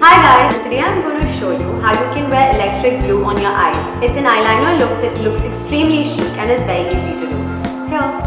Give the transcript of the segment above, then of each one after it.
Hi guys, today I'm going to show you how you can wear electric glue on your eyes. It's an eyeliner look that looks extremely chic and is very easy to do. Here.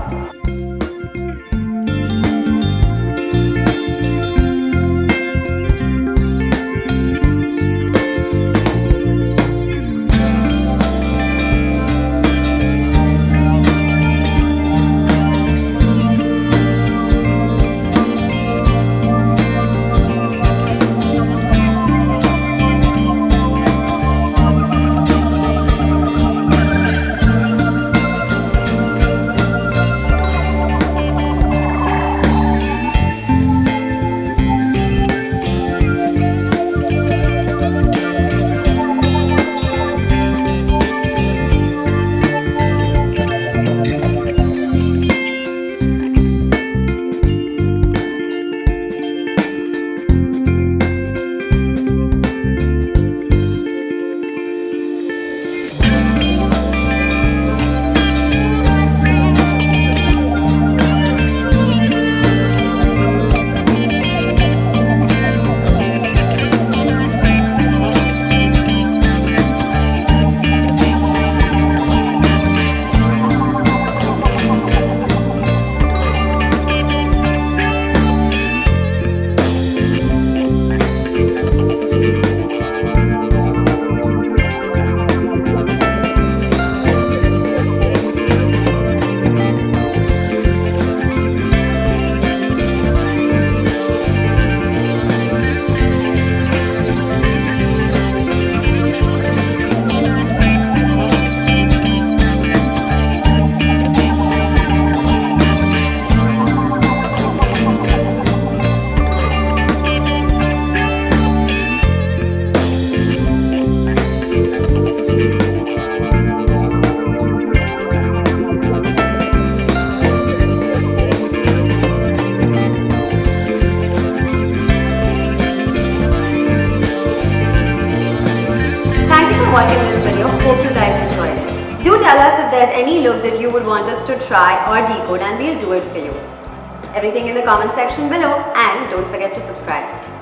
Watching this video. Hope you guys enjoyed it. Do tell us if there's any look that you would want us to try or decode and we'll do it for you. Everything in the comment section below, and don't forget to subscribe.